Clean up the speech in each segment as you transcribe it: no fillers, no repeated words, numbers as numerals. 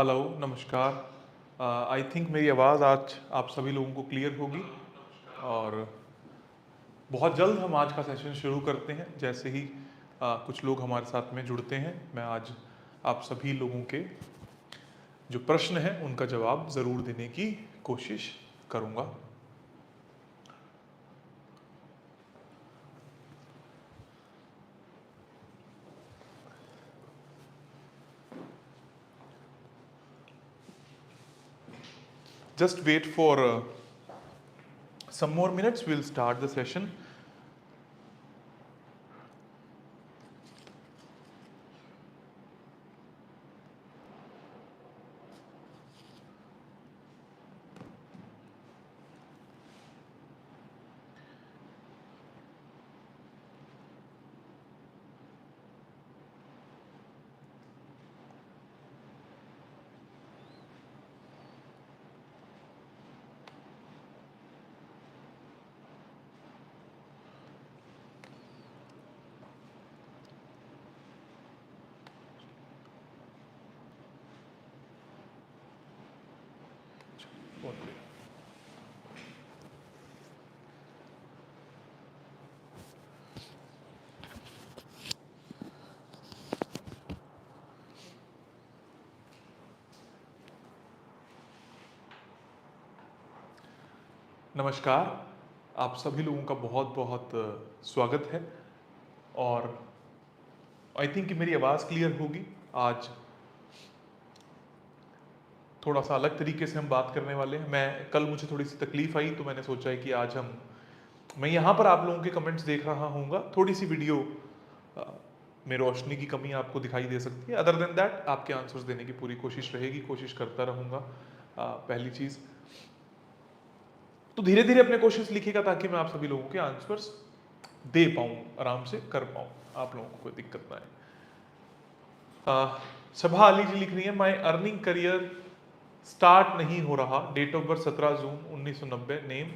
Hello, नमस्कार। I think मेरी आवाज़ आज आप सभी लोगों को क्लियर होगी और बहुत जल्द हम आज का सेशन शुरू करते हैं। जैसे ही कुछ लोग हमारे साथ में जुड़ते हैं, मैं आज आप सभी लोगों के जो प्रश्न हैं उनका जवाब ज़रूर देने की कोशिश करूँगा। Just wait for some more minutes, we'll start the session. नमस्कार, आप सभी लोगों का बहुत बहुत स्वागत है और आई थिंक कि मेरी आवाज़ क्लियर होगी। आज थोड़ा सा अलग तरीके से हम बात करने वाले हैं। कल मुझे थोड़ी सी तकलीफ आई तो मैंने सोचा है कि आज मैं यहाँ पर आप लोगों के कमेंट्स देख रहा हूँगा। थोड़ी सी वीडियो में रोशनी की कमी आपको दिखाई दे सकती है। अदर देन दैट आपके आंसर्स देने की पूरी कोशिश रहेगी, कोशिश करता रहूँगा। पहली चीज़ तो धीरे धीरे अपने क्वेश्चंस लिखिएगा ताकि मैं आप सभी लोगों के आंसर्स दे पाऊँ, आराम से कर पाऊँ, आप लोगों को कोई दिक्कत ना आए। सभा अली जी लिख रही है, माई अर्निंग करियर स्टार्ट नहीं हो रहा, date of birth 17 June 1990, name,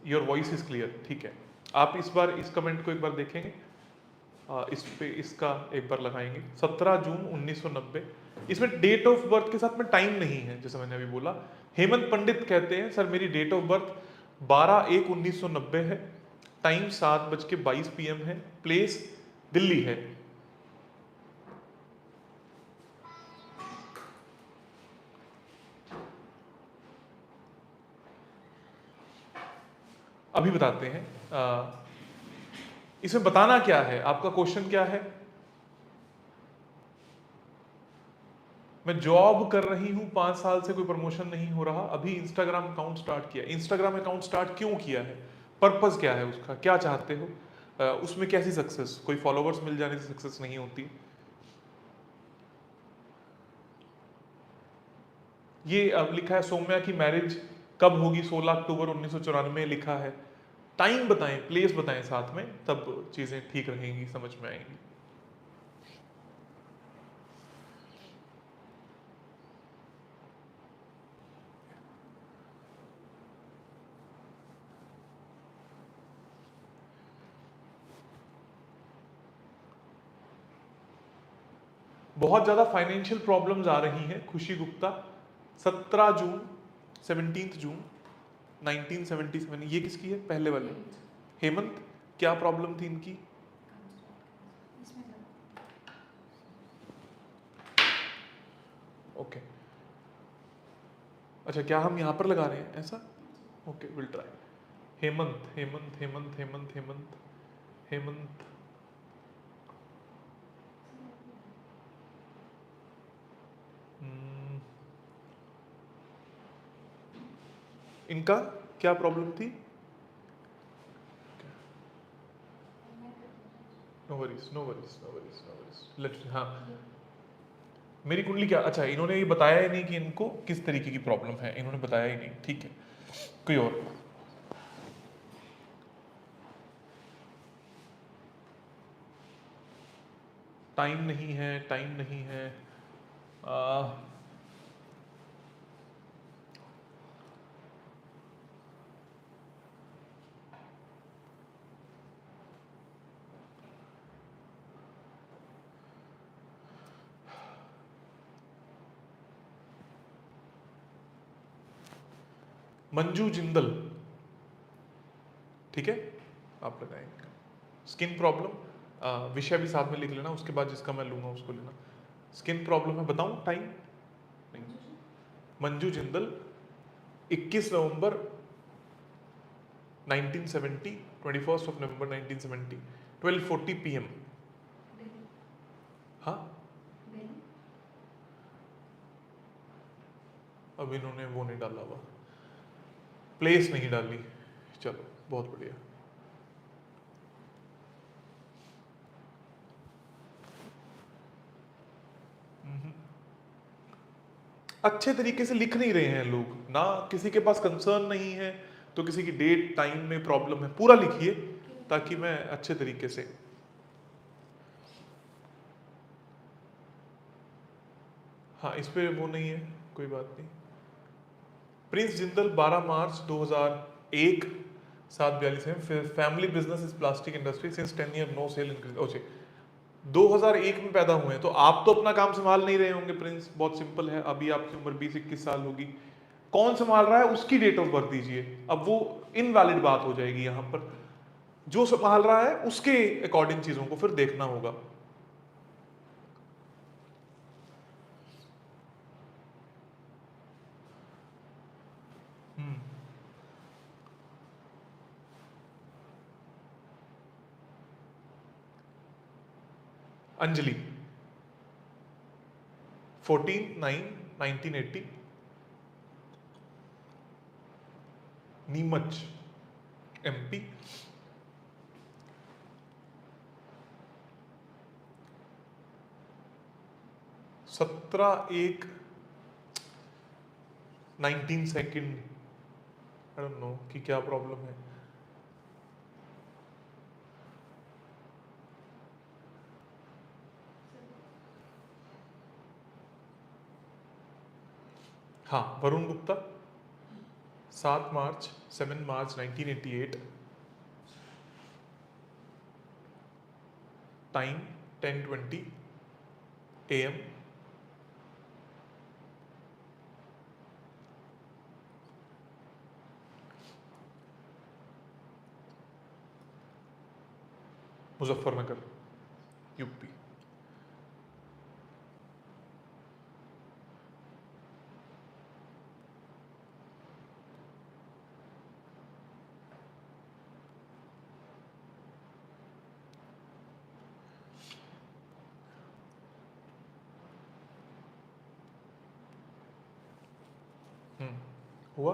your voice is clear. ठीक है, आप इस बार इस कमेंट को एक बार देखेंगे, इस पे इसका एक बार लगाएंगे। 17 जून 1990, इसमें डेट ऑफ बर्थ के साथ में टाइम नहीं है, जैसे मैंने अभी बोला। हेमंत पंडित कहते हैं, सर मेरी डेट ऑफ बर्थ 12/1/1990 है, टाइम 7:22 PM है, प्लेस दिल्ली है। अभी बताते हैं। इसमें बताना क्या है, आपका क्वेश्चन क्या है? मैं जॉब कर रही हूं, 5 साल से कोई प्रमोशन नहीं हो रहा, अभी इंस्टाग्राम अकाउंट स्टार्ट किया। इंस्टाग्राम अकाउंट स्टार्ट क्यों किया है? पर्पस क्या है उसका, क्या चाहते हो? उसमें कैसी सक्सेस? कोई फॉलोवर्स मिल जाने से सक्सेस नहीं होती। ये अब लिखा है सौम्या की मैरिज कब होगी, 16 अक्टूबर 1994 लिखा है। टाइम बताएं, प्लेस बताएं साथ में, तब चीजें ठीक रहेंगी, समझ में आएंगी। बहुत ज्यादा फाइनेंशियल प्रॉब्लम्स आ रही हैं। खुशी गुप्ता, 17 जून 17 जून 1977, ये किसकी है? पहले वाले हेमंत, क्या प्रॉब्लम थी इनकी? ओके, अच्छा, क्या हम यहाँ पर लगा रहे हैं ऐसा? Okay, will try. Hemant Hemant Hemant Hemant Hemant Hemant, इनका क्या प्रॉब्लम थी? No worries no worries no worries no worries, let's, हाँ, मेरी कुंडली क्या, अच्छा इन्होंने ये बताया ही नहीं कि इनको किस तरीके की प्रॉब्लम है, इन्होंने बताया ही नहीं। ठीक है, कोई और? टाइम नहीं है, टाइम नहीं है। आ, मंजू जिंदल, ठीक है, आप लगाएंगे। स्किन प्रॉब्लम, विषय भी साथ में लिख लेना, उसके बाद जिसका मैं लूंगा उसको लेना। स्किन प्रॉब्लम है, बताऊं टाइम? नहीं। मंजू जिंदल 21 नवंबर 1970, 21 ऑफ नवंबर 1970, 12:40 PM। हाँ, अब इन्होंने वो नहीं डाला हुआ, प्लेस नहीं डाली, चलो बहुत बढ़िया। अच्छे तरीके से लिख नहीं रहे हैं लोग ना, किसी के पास कंसर्न नहीं है तो किसी की डेट टाइम में प्रॉब्लम है, पूरा लिखिए ताकि मैं अच्छे तरीके से। हाँ, इस पे वो नहीं है, कोई बात नहीं। प्रिंस जिंदल 12 मार्च 2001, 7:42 है। Family business is plastic industry since 10 year, no sale increase. Okay, 2001 में पैदा हुए हैं तो आप तो अपना काम संभाल नहीं रहे होंगे प्रिंस, बहुत सिंपल है, अभी आपकी उम्र 20-21 साल होगी। कौन संभाल रहा है उसकी डेट ऑफ बर्थ दीजिए, अब वो इनवैलिड बात हो जाएगी यहां पर। जो संभाल रहा है उसके अकॉर्डिंग चीजों को फिर देखना होगा। Anjali 14/9/1980, Neemuch MP, 17/1/19 I don't know कि क्या प्रॉब्लम है। हाँ, वरुण गुप्ता 7 मार्च 1988, टाइम 10:20 AM, मुजफ्फरनगर UP। हुआ?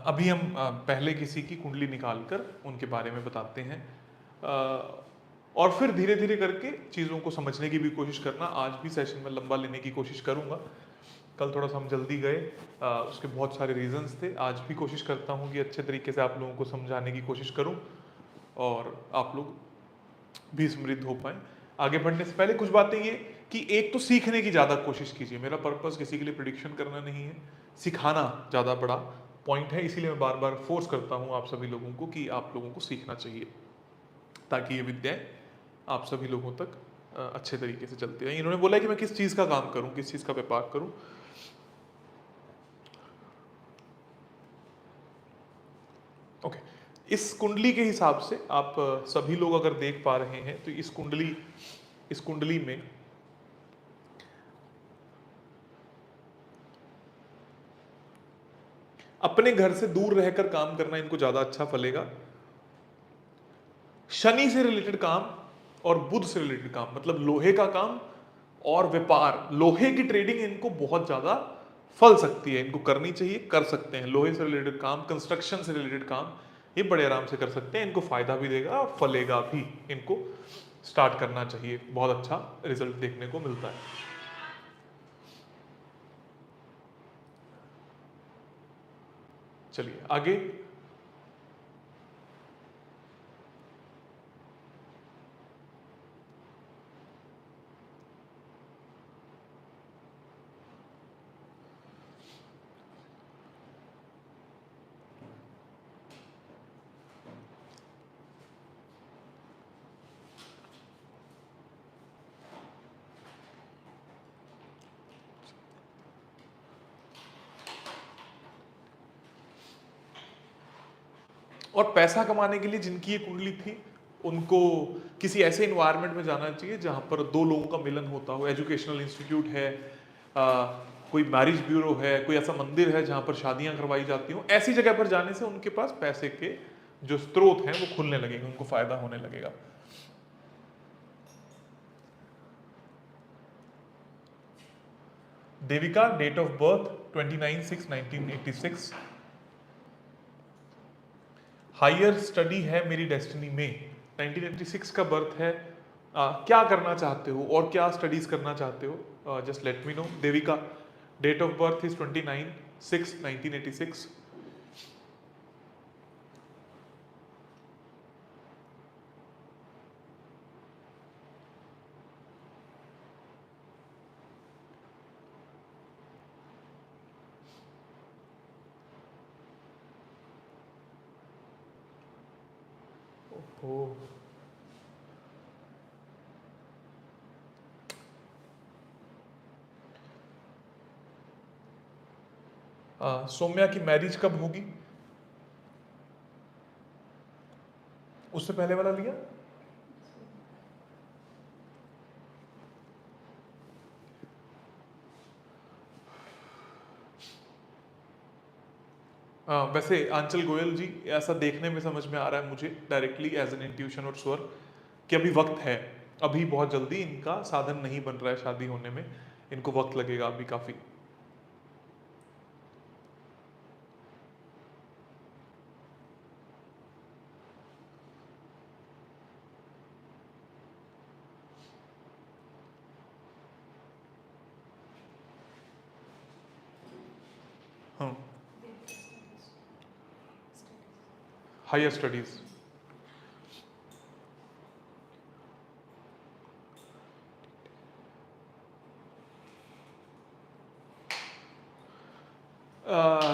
अभी हम पहले किसी की कुंडली निकालकर उनके बारे में बताते हैं, और फिर धीरे धीरे करके चीज़ों को समझने की भी कोशिश करना। आज भी सेशन में लंबा लेने की कोशिश करूंगा, कल थोड़ा सा हम जल्दी गए, उसके बहुत सारे रीजंस थे। आज भी कोशिश करता हूँ कि अच्छे तरीके से आप लोगों को समझाने की कोशिश करूँ और आप लोग भी समृद्ध हो पाए। आगे बढ़ने से पहले कुछ बातें ये कि एक तो सीखने की ज़्यादा कोशिश कीजिए। मेरा पर्पस किसी के लिए प्रिडिक्शन करना नहीं है, सिखाना ज़्यादा बड़ा पॉइंट है, इसीलिए मैं बार बार फोर्स करता हूँ आप सभी लोगों को कि आप लोगों को सीखना चाहिए ताकि ये विद्याएं आप सभी लोगों तक अच्छे तरीके से चलती रहें। इन्होंने बोला कि मैं किस चीज़ का काम करूं, किस चीज़ का व्यापार करूं। ओके, इस कुंडली के हिसाब से आप सभी लोग अगर देख पा रहे हैं तो इस कुंडली में अपने घर से दूर रहकर काम करना इनको ज्यादा अच्छा फलेगा। शनि से रिलेटेड काम और बुध से रिलेटेड काम, मतलब लोहे का काम और व्यापार, लोहे की ट्रेडिंग इनको बहुत ज्यादा फल सकती है, इनको करनी चाहिए, कर सकते हैं। लोहे से रिलेटेड काम, कंस्ट्रक्शन से रिलेटेड काम ये बड़े आराम से कर सकते हैं, इनको फायदा भी देगा और फलेगा भी। इनको स्टार्ट करना चाहिए, बहुत अच्छा रिजल्ट देखने को मिलता है। चलिए आगे। और पैसा कमाने के लिए जिनकी ये कुंडली थी उनको किसी ऐसे इन्वायरमेंट में जाना चाहिए जहाँ पर दो लोगों का मिलन होता हो। एजुकेशनल इंस्टीट्यूट है, कोई मैरिज ब्यूरो है, कोई ऐसा मंदिर है जहाँ पर शादियाँ करवाई जाती हों, ऐसी जगह पर जाने से उनके पास पैसे के जो स्रोत हैं वो खुलने लगेंगे, उनको फायदा होने लगेगा। Devika, date of birth 29/6/1986। Higher study है मेरी डेस्टिनी में, 1986 का बर्थ है। क्या करना चाहते हो और क्या स्टडीज करना चाहते हो, just let me know. Devika, date of birth is 29/6/1986। Oh, Saumya की मैरिज कब होगी? उससे पहले वाला लिया? वैसे आंचल गोयल जी, ऐसा देखने में समझ में आ रहा है मुझे डायरेक्टली एज एन इंट्यूशन और स्वर कि अभी वक्त है, अभी बहुत जल्दी इनका साधन नहीं बन रहा है शादी होने में, इनको वक्त लगेगा अभी काफी। हाँ, हायर स्टडीज।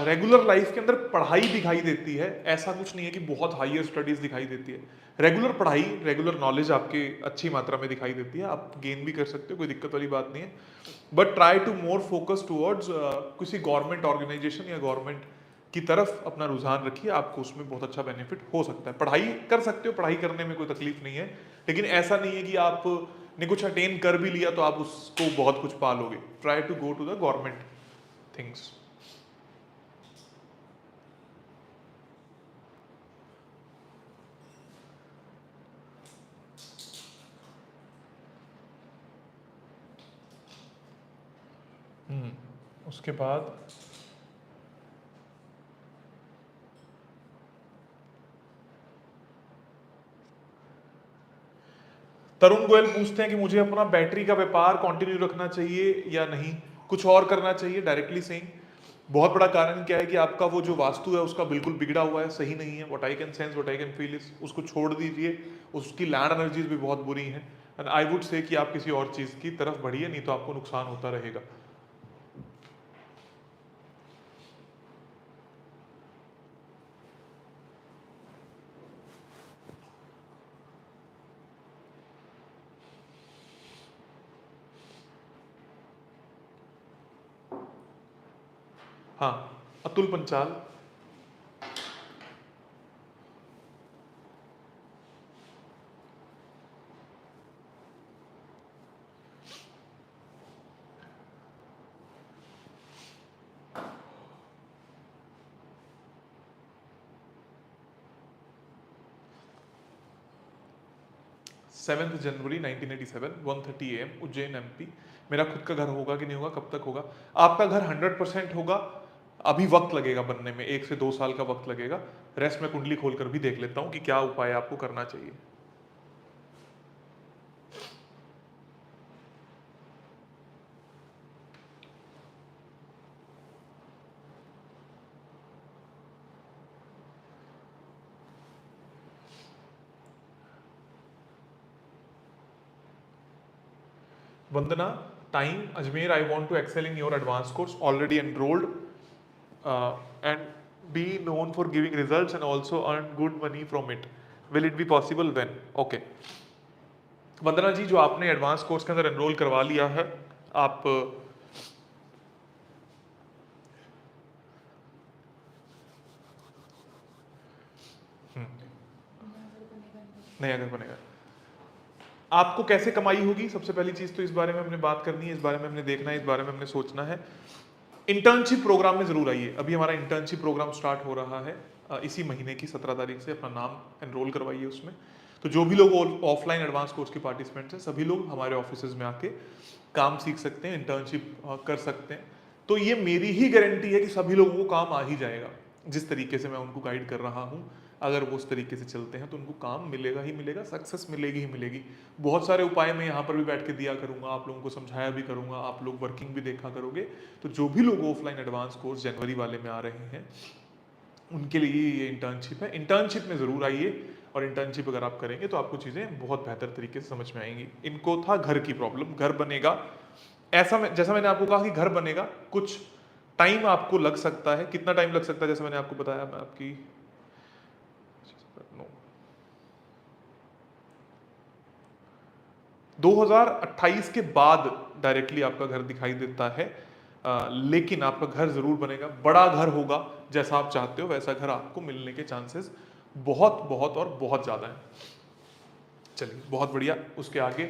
रेगुलर लाइफ के अंदर पढ़ाई दिखाई देती है, ऐसा कुछ नहीं है कि बहुत हायर स्टडीज दिखाई देती है। रेगुलर पढ़ाई, रेगुलर नॉलेज आपके अच्छी मात्रा में दिखाई देती है, आप गेन भी कर सकते हो, कोई दिक्कत वाली बात नहीं है। But try to more focus towards किसी गवर्नमेंट ऑर्गेनाइजेशन या गवर्नमेंट की तरफ अपना रुझान रखिए, आपको उसमें बहुत अच्छा बेनिफिट हो सकता है। पढ़ाई कर सकते हो, पढ़ाई करने में कोई तकलीफ नहीं है, लेकिन ऐसा नहीं है कि आप ने कुछ अटेन कर भी लिया तो आप उसको बहुत कुछ पालोगे। Try to go to the government things. उसके बाद तरुण गोयल पूछते हैं कि मुझे अपना बैटरी का व्यापार कंटिन्यू रखना चाहिए या नहीं, कुछ और करना चाहिए। डायरेक्टली सेइंग, बहुत बड़ा कारण क्या है कि आपका वो जो वास्तु है उसका बिल्कुल बिगड़ा हुआ है, सही नहीं है। What I can sense, what I can feel is, उसको छोड़ दीजिए, उसकी लैंड एनर्जीज भी बहुत बुरी हैं। एंड आई वुड से कि आप किसी और चीज की तरफ बढ़िए, नहीं तो आपको नुकसान होता रहेगा। हाँ, Atul Panchal. Seventh January 1987, 1:30 AM, Ujjain MP। मेरा खुद का घर होगा कि नहीं होगा, कब तक होगा? आपका घर 100% होगा, अभी वक्त लगेगा बनने में, 1 से 2 साल का वक्त लगेगा। रेस्ट में कुंडली खोलकर भी देख लेता हूँ कि क्या उपाय आपको करना चाहिए। Vandana, time Ajmer, I want to excel in your advance course, already enrolled and be known for giving results and also earn good money from it. Will it be possible? When? Okay Vandana ji, जो आपने एडवांस कोर्स के अंदर enrol करवा लिया है, आप नया घर बनेगा। आपको कैसे कमाई होगी, सबसे पहली चीज तो इस बारे में हमने बात करनी है, इस बारे में हमने देखना है, इस बारे में हमने सोचना है। इंटर्नशिप प्रोग्राम में जरूर आइए। अभी हमारा इंटर्नशिप प्रोग्राम स्टार्ट हो रहा है इसी महीने की 17 तारीख से। अपना नाम एनरोल करवाइए उसमें। तो जो भी लोग ऑफलाइन एडवांस कोर्स के पार्टिसिपेंट्स हैं, सभी लोग हमारे ऑफिस में आके काम सीख सकते हैं, इंटर्नशिप कर सकते हैं। तो ये मेरी ही गारंटी है कि सभी लोगों को काम आ ही जाएगा। जिस तरीके से मैं उनको गाइड कर रहा हूँ, अगर वो उस तरीके से चलते हैं तो उनको काम मिलेगा ही मिलेगा, सक्सेस मिलेगी ही मिलेगी। बहुत सारे उपाय मैं यहाँ पर भी बैठ के दिया करूँगा, आप लोगों को समझाया भी करूँगा, आप लोग वर्किंग भी देखा करोगे। तो जो भी लोग ऑफलाइन एडवांस कोर्स जनवरी वाले में आ रहे हैं, उनके लिए ये इंटर्नशिप है। इंटर्नशिप में ज़रूर आइए, और इंटर्नशिप अगर आप करेंगे तो आपको चीज़ें बहुत बेहतर तरीके से समझ में आएंगी। इनको था घर की प्रॉब्लम, घर बनेगा ऐसा जैसा मैंने आपको कहा कि घर बनेगा, कुछ टाइम आपको लग सकता है। कितना टाइम लग सकता है, जैसे मैंने आपको बताया, मैं आपकी 2028 के बाद डायरेक्टली आपका घर दिखाई देता है। लेकिन आपका घर जरूर बनेगा, बड़ा घर होगा, जैसा आप चाहते हो वैसा घर आपको मिलने के चांसेस बहुत बहुत और बहुत ज़्यादा हैं। चलिए बहुत बढ़िया, उसके आगे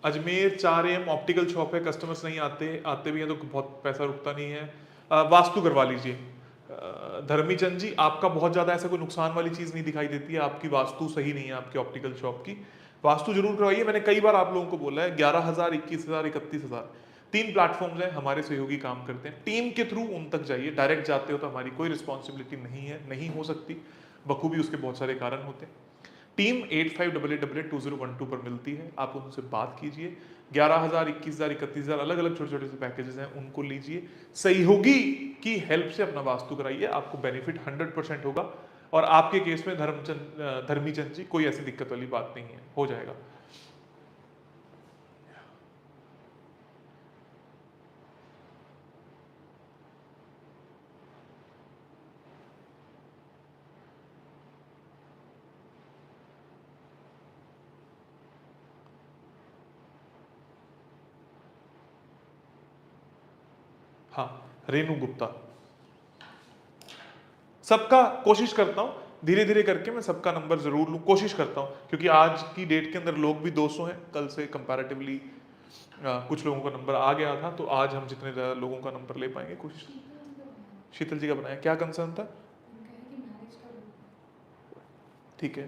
अजमेर 4 AM ऑप्टिकल शॉप है, कस्टमर्स नहीं आते, आते भी हैं तो बहुत पैसा रुकता नहीं है। वास्तु करवा लीजिए। धर्मी चंद जी, आपका बहुत ज़्यादा ऐसा कोई नुकसान वाली चीज़ नहीं दिखाई देती है, आपकी वास्तु सही नहीं है आपकी ऑप्टिकल शॉप की। वास्तु जरूर करवाइए। मैंने कई बार आप लोगों को बोला है, 11,000, 21,000, 31,000 3 प्लेटफॉर्म्स हैं, हमारे सहयोगी काम करते हैं। टीम के थ्रू उन तक जाइए, डायरेक्ट जाते हो तो हमारी कोई रिस्पॉन्सिबिलिटी नहीं है, नहीं हो सकती, बखूबी उसके बहुत सारे कारण होते हैं। टीम 85882012 पर मिलती है, आप उनसे बात कीजिए। 11,000, 21,000, 31,000 अलग अलग छोटे छोटे से पैकेजेस हैं, उनको लीजिए। सहयोगी की हेल्प से अपना वास्तु कराइए, आपको बेनिफिट 100% होगा। और आपके केस में धर्मी चंद जी, कोई ऐसी दिक्कत वाली बात नहीं है, हो जाएगा। हाँ, रेनू गुप्ता, सबका कोशिश करता हूँ धीरे धीरे करके, मैं सबका नंबर जरूर लूँ, कोशिश करता हूँ, क्योंकि आज की डेट के अंदर लोग भी 200 हैं, कल से कंपैरेटिवली कुछ लोगों का नंबर आ गया था, तो आज हम जितने ज़्यादा लोगों का नंबर ले पाएंगे कोशिश। शीतल जी का बनाया, क्या कंसर्न था? ठीक है,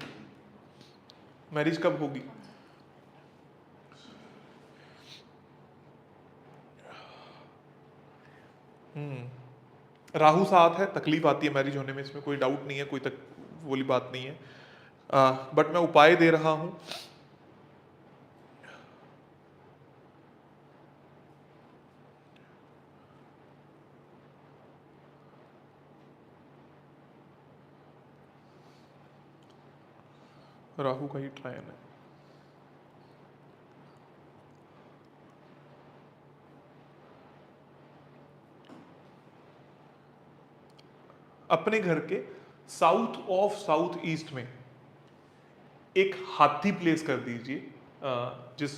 मैरिज कब होगी? राहु साथ है, तकलीफ आती है मैरिज होने में, इसमें कोई डाउट नहीं है, कोई तक बोली बात नहीं है। बट मैं उपाय दे रहा हूं। राहु का ही ट्रायन है। अपने घर के साउथ ईस्ट में एक हाथी प्लेस कर दीजिए। जिस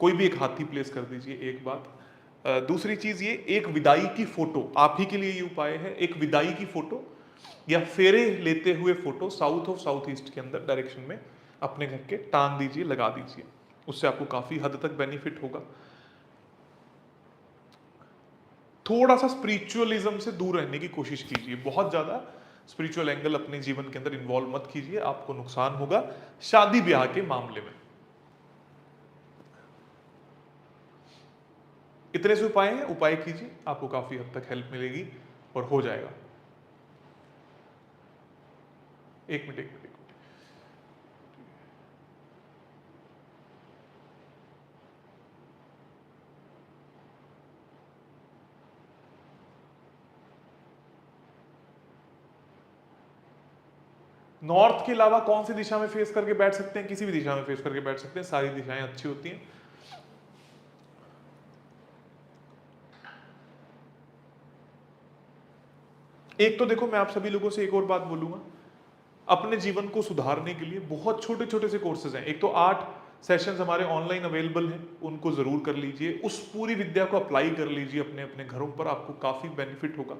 कोई भी एक हाथी प्लेस कर दीजिए, एक बात। दूसरी चीज ये, एक विदाई की फोटो, आप ही के लिए ये उपाय है, एक विदाई की फोटो या फेरे लेते हुए फोटो साउथ ईस्ट के अंदर डायरेक्शन में अपने घर के टांग दीजिए, लगा दीजिए। उससे आपको काफी हद तक बेनिफिट होगा। थोड़ा सा स्पिरिचुअलिज्म से दूर रहने की कोशिश कीजिए, बहुत ज्यादा स्पिरिचुअल एंगल अपने जीवन के अंदर इन्वॉल्व मत कीजिए, आपको नुकसान होगा शादी ब्याह के मामले में। इतने से उपाय हैं, उपाय कीजिए, आपको काफी हद तक हेल्प मिलेगी और हो जाएगा। एक मिनट, एक मिनट। नॉर्थ के अलावा कौन सी दिशा में फेस करके बैठ सकते हैं? किसी भी दिशा में फेस करके बैठ सकते हैं, सारी दिशाएं अच्छी होती हैं। एक तो देखो, मैं आप सभी लोगों से एक और बात बोलूंगा, अपने जीवन को सुधारने के लिए बहुत छोटे छोटे से कोर्सेज हैं। एक तो 8 सेशंस हमारे ऑनलाइन अवेलेबल हैं, उनको ज़रूर कर लीजिए, उस पूरी विद्या को अप्लाई कर लीजिए अपने अपने घरों पर, आपको काफ़ी बेनिफिट होगा।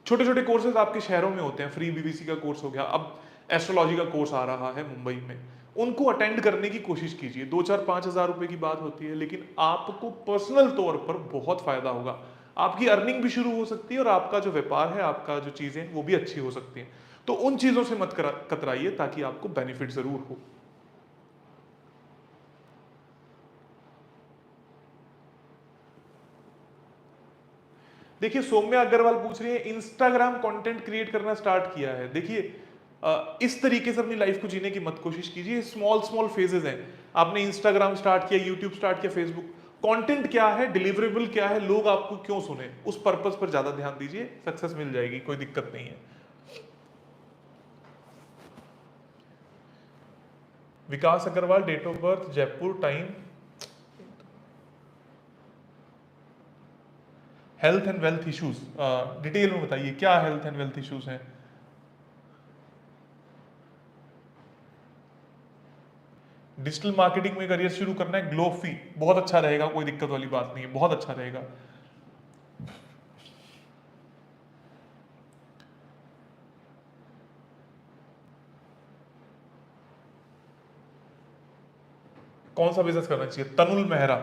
छोटे छोटे कोर्सेज आपके शहरों में होते हैं, फ्री बीबीसी का कोर्स हो गया, अब एस्ट्रोलॉजी का कोर्स आ रहा है मुंबई में, उनको अटेंड करने की कोशिश कीजिए। 2-4-5 हज़ार रुपए की बात होती है, लेकिन आपको पर्सनल तौर पर बहुत फायदा होगा, आपकी अर्निंग भी शुरू हो सकती है और आपका जो व्यापार है, आपका जो चीज़ें वो भी अच्छी हो सकती हैं। तो उन चीज़ों से मत कतराइए, ताकि आपको बेनिफिट ज़रूर हो। देखिए सौम्या अग्रवाल पूछ रही है, इंस्टाग्राम कंटेंट क्रिएट करना स्टार्ट किया है। देखिए इस तरीके से अपनी लाइफ को जीने की मत कोशिश कीजिए, स्मॉल स्मॉल फेजेस हैं। आपने इंस्टाग्राम स्टार्ट किया, यूट्यूब स्टार्ट किया, फेसबुक, कंटेंट क्या है, डिलीवरेबल क्या है, लोग आपको क्यों सुने, उस पर्पस पर ज्यादा ध्यान दीजिए, सक्सेस मिल जाएगी, कोई दिक्कत नहीं है। Vikas Agarwal, date of birth Jaipur, time, health and wealth issues, detail में बताइए क्या हेल्थ एंड वेल्थ इश्यूज हैं। डिजिटल मार्केटिंग में करियर शुरू करना है, ग्लोफी बहुत अच्छा रहेगा, कोई दिक्कत वाली बात नहीं है, बहुत अच्छा रहेगा। कौन सा बिजनेस करना चाहिए, तनुल मेहरा।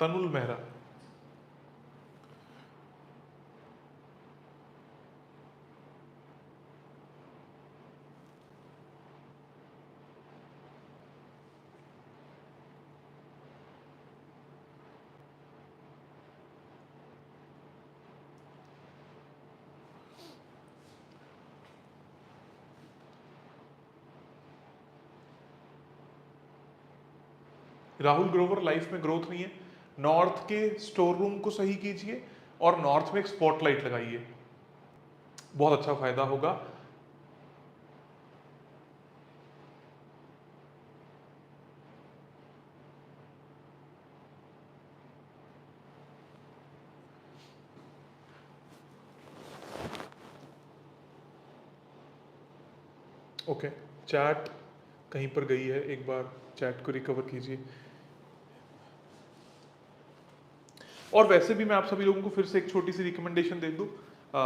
तनुल मेहरा, राहुल ग्रोवर, लाइफ में ग्रोथ नहीं है, नॉर्थ के स्टोर रूम को सही कीजिए और नॉर्थ में एक स्पॉटलाइट लगाइए, बहुत अच्छा फायदा होगा। ओके, चैट कहीं पर गई है, एक बार चैट को रिकवर कीजिए। और वैसे भी मैं आप सभी लोगों को फिर से एक छोटी सी रिकमेंडेशन दे दूं,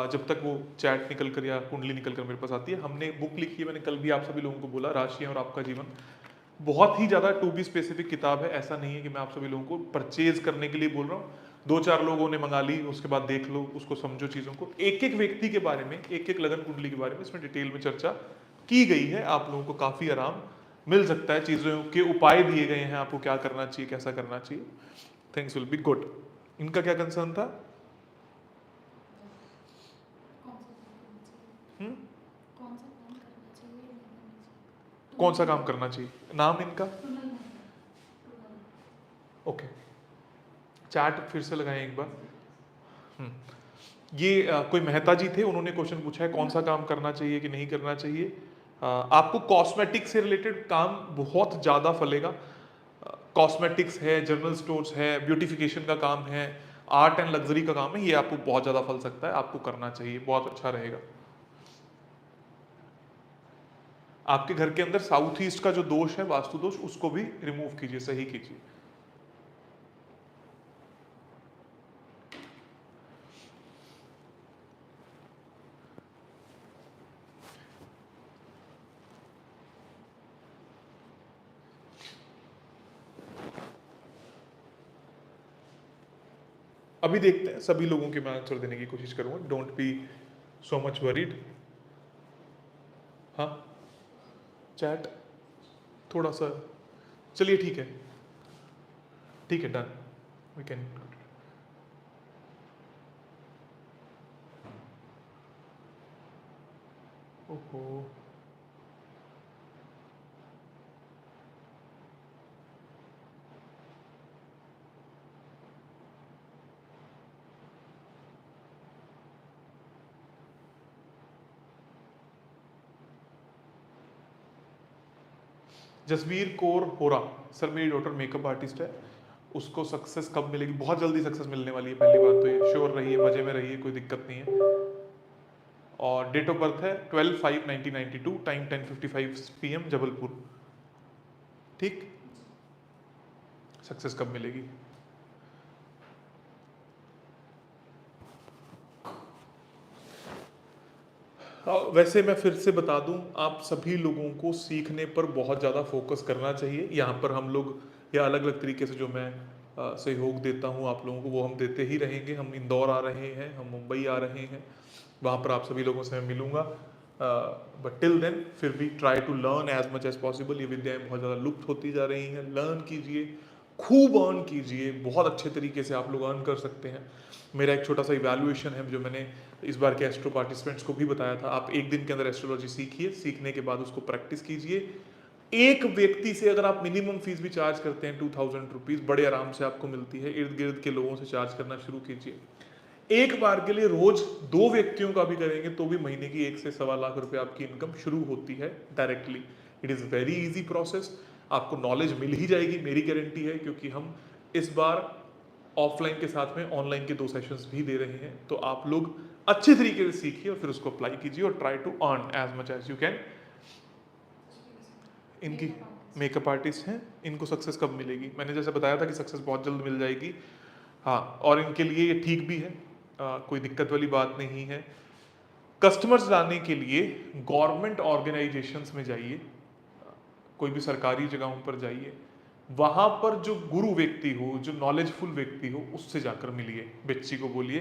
जब तक वो चैट निकल कर या कुंडली निकल कर मेरे पास आती है, हमने बुक लिखी है, मैंने कल भी आप सभी लोगों को बोला, राशियां और आपका जीवन, बहुत ही ज़्यादा टू बी स्पेसिफिक किताब है, ऐसा नहीं है कि मैं आप सभी लोगों को परचेज करने के लिए बोल रहा हूँ। 2-4 लोगों ने मंगा ली, उसके बाद देख लो, उसको समझो, चीज़ों को, एक एक व्यक्ति के बारे में, एक एक लगन कुंडली के बारे में इसमें डिटेल में चर्चा की गई है, आप लोगों को काफ़ी आराम मिल सकता है, चीज़ों के उपाय दिए गए हैं, आपको क्या करना चाहिए, कैसा करना चाहिए, थिंग्स विल बी गुड। इनका क्या कंसर्न था? हम्म, कौन सा काम करना चाहिए, नाम इनका? ओके, चैट फिर से लगाएं एक बार। ये कोई मेहता जी थे, उन्होंने क्वेश्चन पूछा है कौन सा काम करना चाहिए कि नहीं करना चाहिए। आपको कॉस्मेटिक्स से रिलेटेड काम बहुत ज़्यादा फलेगा, कॉस्मेटिक्स है, जनरल स्टोर्स है, ब्यूटिफिकेशन का काम है, आर्ट एंड लग्जरी का काम है, ये आपको बहुत ज़्यादा फल सकता है, आपको करना चाहिए, बहुत अच्छा रहेगा। आपके घर के अंदर साउथ ईस्ट का जो दोष है, वास्तु दोष, उसको भी रिमूव कीजिए, सही कीजिए। अभी देखते हैं, सभी लोगों के मैं आंसर देने की कोशिश करूंगा, don't be so much worried. हाँ, चैट थोड़ा सा, चलिए ठीक है, ठीक है, डन, वी कैन। ओहो, जसवीर कौर होरा, सर मेरी डॉटर मेकअप आर्टिस्ट है, उसको सक्सेस कब मिलेगी? बहुत जल्दी सक्सेस मिलने वाली है, पहली बात तो ये, श्योर रहिए, मजे में रहिए, कोई दिक्कत नहीं है। और डेट ऑफ बर्थ है 12/5/1992, टाइम 10:55 PM, जबलपुर। ठीक, सक्सेस कब मिलेगी? वैसे मैं फिर से बता दूं, आप सभी लोगों को सीखने पर बहुत ज़्यादा फोकस करना चाहिए। यहाँ पर हम लोग या अलग अलग तरीके से जो मैं सहयोग देता हूँ आप लोगों को, वो हम देते ही रहेंगे। हम इंदौर आ रहे हैं, हम मुंबई आ रहे हैं, वहाँ पर आप सभी लोगों से मैं मिलूंगा। बट टिल देन फिर भी try to learn as much as possible. ये विद्याएं बहुत ज़्यादा लुप्त होती जा रही हैं, लर्न कीजिए, खूब अर्न कीजिए, बहुत अच्छे तरीके से आप लोग अर्न कर सकते हैं। मेरा एक छोटा सा इवैल्यूएशन है जो मैंने इस बार के एस्ट्रो पार्टिसिपेंट्स को भी बताया था। आप एक दिन के अंदर एस्ट्रोलॉजी सीखिए, सीखने के बाद उसको प्रैक्टिस कीजिए। एक व्यक्ति से अगर आप मिनिमम फीस भी चार्ज करते हैं 2000 रुपीज़, बड़े आराम से आपको मिलती है। इर्द गिर्द के लोगों से चार्ज करना शुरू कीजिए। एक बार के लिए रोज 2 व्यक्तियों का भी करेंगे तो भी महीने की 1 से सवा लाख रुपए आपकी इनकम शुरू होती है directly. It is very easy process, आपको नॉलेज मिल ही जाएगी, मेरी गारंटी है, क्योंकि हम इस बार ऑफलाइन के साथ में ऑनलाइन के 2 सेशंस भी दे रहे हैं। तो आप लोग अच्छे तरीके से सीखिए और फिर उसको अप्लाई कीजिए और try to earn as much as you can. इनकी मेकअप आर्टिस्ट हैं, इनको सक्सेस कब मिलेगी? मैंने जैसे बताया था कि सक्सेस बहुत जल्द मिल जाएगी। हाँ, और इनके लिए ये ठीक भी है, कोई दिक्कत वाली बात नहीं है। कस्टमर्स लाने के लिए गवर्नमेंट ऑर्गेनाइजेशंस में जाइए, कोई भी सरकारी जगहों पर जाइए, वहाँ पर जो गुरु व्यक्ति हो, जो नॉलेजफुल व्यक्ति हो, उससे जाकर मिलिए। बच्ची को बोलिए,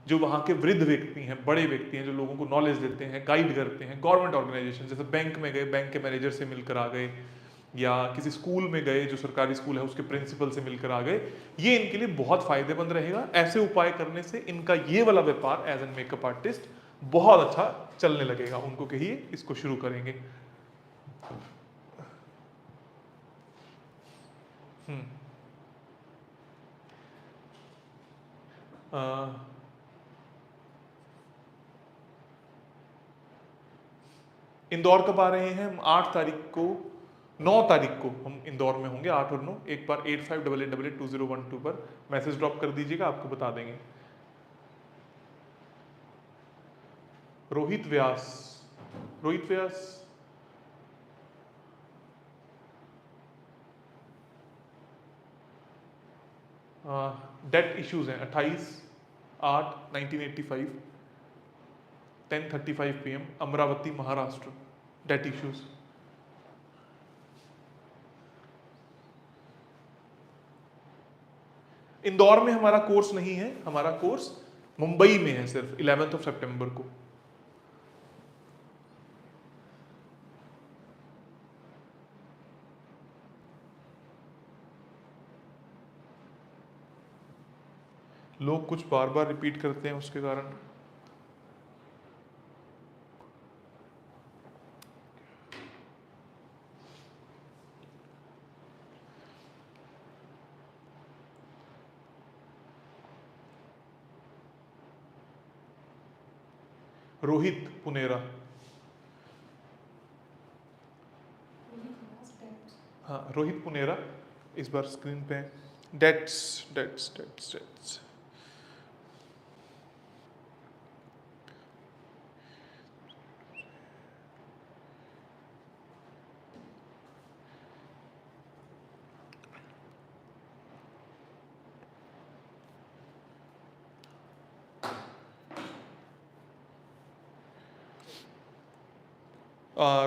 जो वहाँ के वृद्ध व्यक्ति हैं, बड़े व्यक्ति हैं, जो लोगों को नॉलेज देते हैं, गाइड करते हैं। गवर्नमेंट ऑर्गेनाइजेशन, जैसे बैंक में गए, बैंक के मैनेजर से मिलकर आ गए, या किसी स्कूल में गए, जो सरकारी स्कूल है उसके प्रिंसिपल से मिलकर आ गए, ये इनके लिए बहुत फायदेमंद रहेगा। ऐसे उपाय करने से इनका ये वाला व्यापार एज एन मेकअप आर्टिस्ट बहुत अच्छा चलने लगेगा। उनको कहिए इसको शुरू करेंगे। इंदौर कब आ रहे हैं हम? 8 तारीख को, 9 तारीख को हम इंदौर में होंगे, 8 और 9। एक बार 8588882012 पर मैसेज ड्रॉप कर दीजिएगा, आपको बता देंगे। रोहित व्यास, रोहित व्यास डेट इश्यूज हैं 28/8/1985, 10:35 PM, Amravati Maharashtra. Date issues. Indore में हमारा कोर्स नहीं है, हमारा कोर्स मुंबई में है, सिर्फ 11 सितंबर को। लोग कुछ बार बार रिपीट करते हैं, उसके कारण। रोहित पुनेरा, हाँ रोहित पुनेरा इस बार स्क्रीन पे। Dates dates dates dates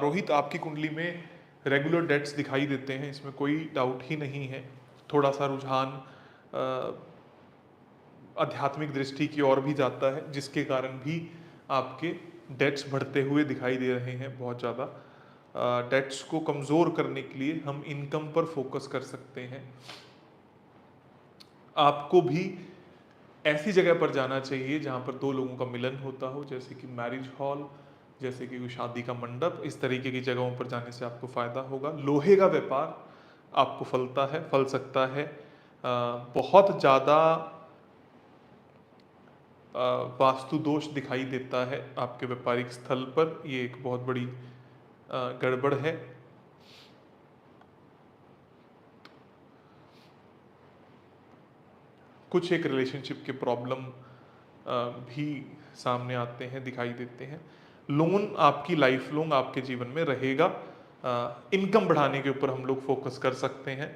Rohit, आपकी कुंडली में रेगुलर डेट्स दिखाई देते हैं, इसमें कोई डाउट ही नहीं है। थोड़ा सा रुझान आध्यात्मिक दृष्टि की ओर भी जाता है, जिसके कारण भी आपके डेट्स बढ़ते हुए दिखाई दे रहे हैं बहुत ज़्यादा। डेट्स को कमज़ोर करने के लिए हम इनकम पर फोकस कर सकते हैं। आपको भी ऐसी जगह पर जाना चाहिए जहाँ पर 2 लोगों का मिलन होता हो, जैसे कि मैरिज हॉल, जैसे कि कोई शादी का मंडप। इस तरीके की जगहों पर जाने से आपको फ़ायदा होगा। लोहे का व्यापार आपको फलता है, फल सकता है। बहुत ज़्यादा वास्तु दोष दिखाई देता है आपके व्यापारिक स्थल पर, ये एक बहुत बड़ी गड़बड़ है। कुछ एक रिलेशनशिप के प्रॉब्लम भी सामने आते हैं, दिखाई देते हैं। लोन आपकी लाइफ लॉन्ग आपके जीवन में रहेगा। इनकम बढ़ाने के ऊपर हम लोग फोकस कर सकते हैं।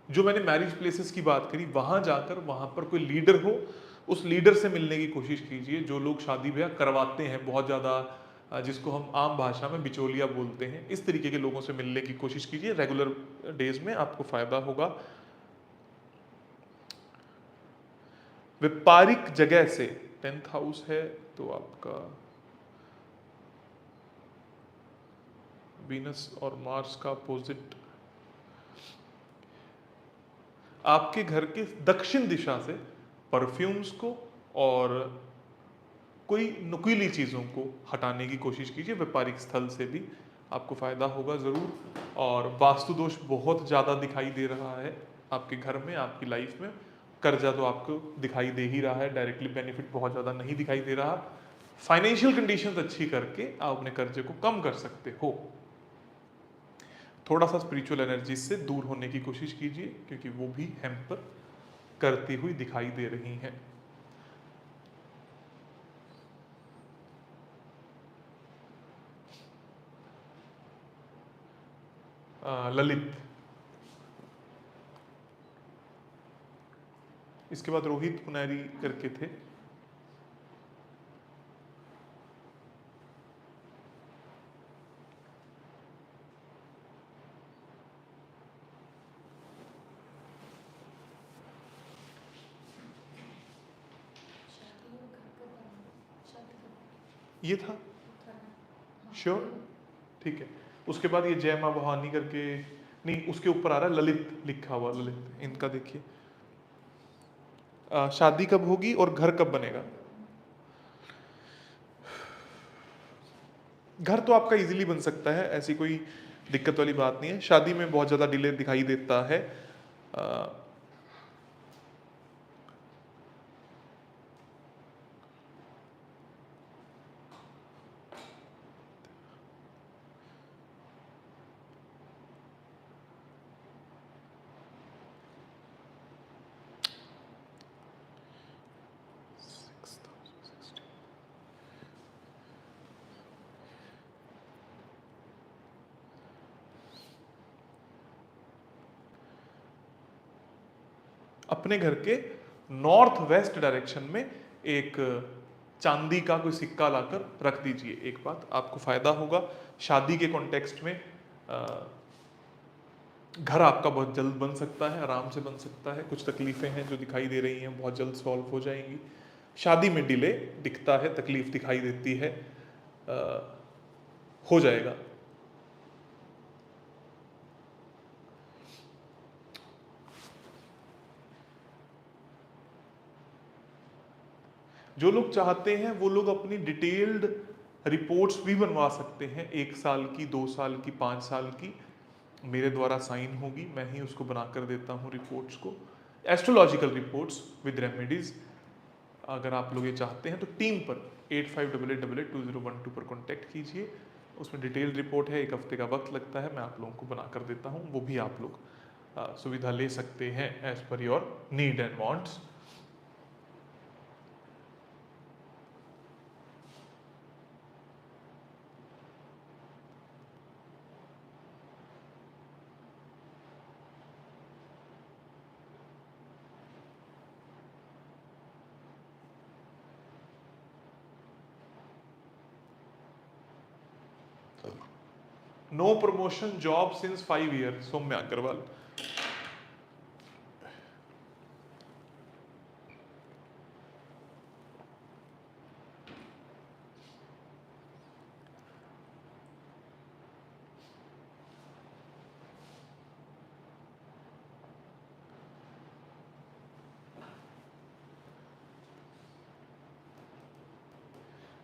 जो मैंने मैरिज प्लेसेस की बात करी, वहां जाकर वहां पर कोई लीडर हो, उस लीडर से मिलने की कोशिश कीजिए। जो लोग शादी ब्याह करवाते हैं बहुत ज़्यादा, जिसको हम आम भाषा में बिचौलिया बोलते हैं, इस तरीके के लोगों से मिलने की कोशिश कीजिए। रेगुलर डेज में आपको फायदा होगा। व्यापारिक जगह से 10th हाउस है तो आपका वीनस और मार्स का अपोजिट आपके घर के दक्षिण दिशा से परफ्यूम्स को और कोई नुकीली चीज़ों को हटाने की कोशिश कीजिए। व्यापारिक स्थल से भी आपको फायदा होगा ज़रूर। और वास्तु दोष बहुत ज़्यादा दिखाई दे रहा है आपके घर में, आपकी लाइफ में। कर्जा तो आपको दिखाई दे ही रहा है, डायरेक्टली बेनिफिट बहुत ज़्यादा नहीं दिखाई दे रहा। फाइनेंशियल कंडीशंस अच्छी करके आप अपने कर्जे को कम कर सकते हो। थोड़ा सा स्पिरिचुअल एनर्जी से दूर होने की कोशिश कीजिए, क्योंकि वो भी हैम्पर करती हुई दिखाई दे रही हैं। ललित, इसके बाद रोहित पुनारी करके थे। ये था श्योर, ठीक है। उसके बाद ये जय माँ भवानी करके, नहीं उसके ऊपर आ रहा है ललित लिखा हुआ, ललित। इनका देखिए शादी कब होगी और घर कब बनेगा। घर तो आपका इजीली बन सकता है, ऐसी कोई दिक्कत वाली बात नहीं है। शादी में बहुत ज़्यादा डिले दिखाई देता है। अपने घर के नॉर्थ वेस्ट डायरेक्शन में एक चांदी का कोई सिक्का लाकर रख दीजिए। एक बात आपको फायदा होगा। शादी के कॉन्टेक्स्ट में घर आपका बहुत जल्द बन सकता है, आराम से बन सकता है। कुछ तकलीफें हैं जो दिखाई दे रही हैं, बहुत जल्द सॉल्व हो जाएंगी। शादी में डिले दिखता है, तकलीफ दिखाई देती है, हो जाएगा। जो लोग चाहते हैं वो लोग अपनी डिटेल्ड रिपोर्ट्स भी बनवा सकते हैं, 1 साल की, 2 साल की, 5 साल की। मेरे द्वारा साइन होगी, मैं ही उसको बना कर देता हूँ रिपोर्ट्स को। Astrological reports with remedies. अगर आप लोग ये चाहते हैं तो टीम पर 8588882012 पर कॉन्टैक्ट कीजिए। उसमें डिटेल्ड रिपोर्ट है, 1 हफ्ते का वक्त लगता है, मैं आप लोगों को बना कर देता हूँ। वो भी आप लोग सुविधा ले सकते हैं as per your need and wants. No promotion job since 5 year, Saumya Agarwal.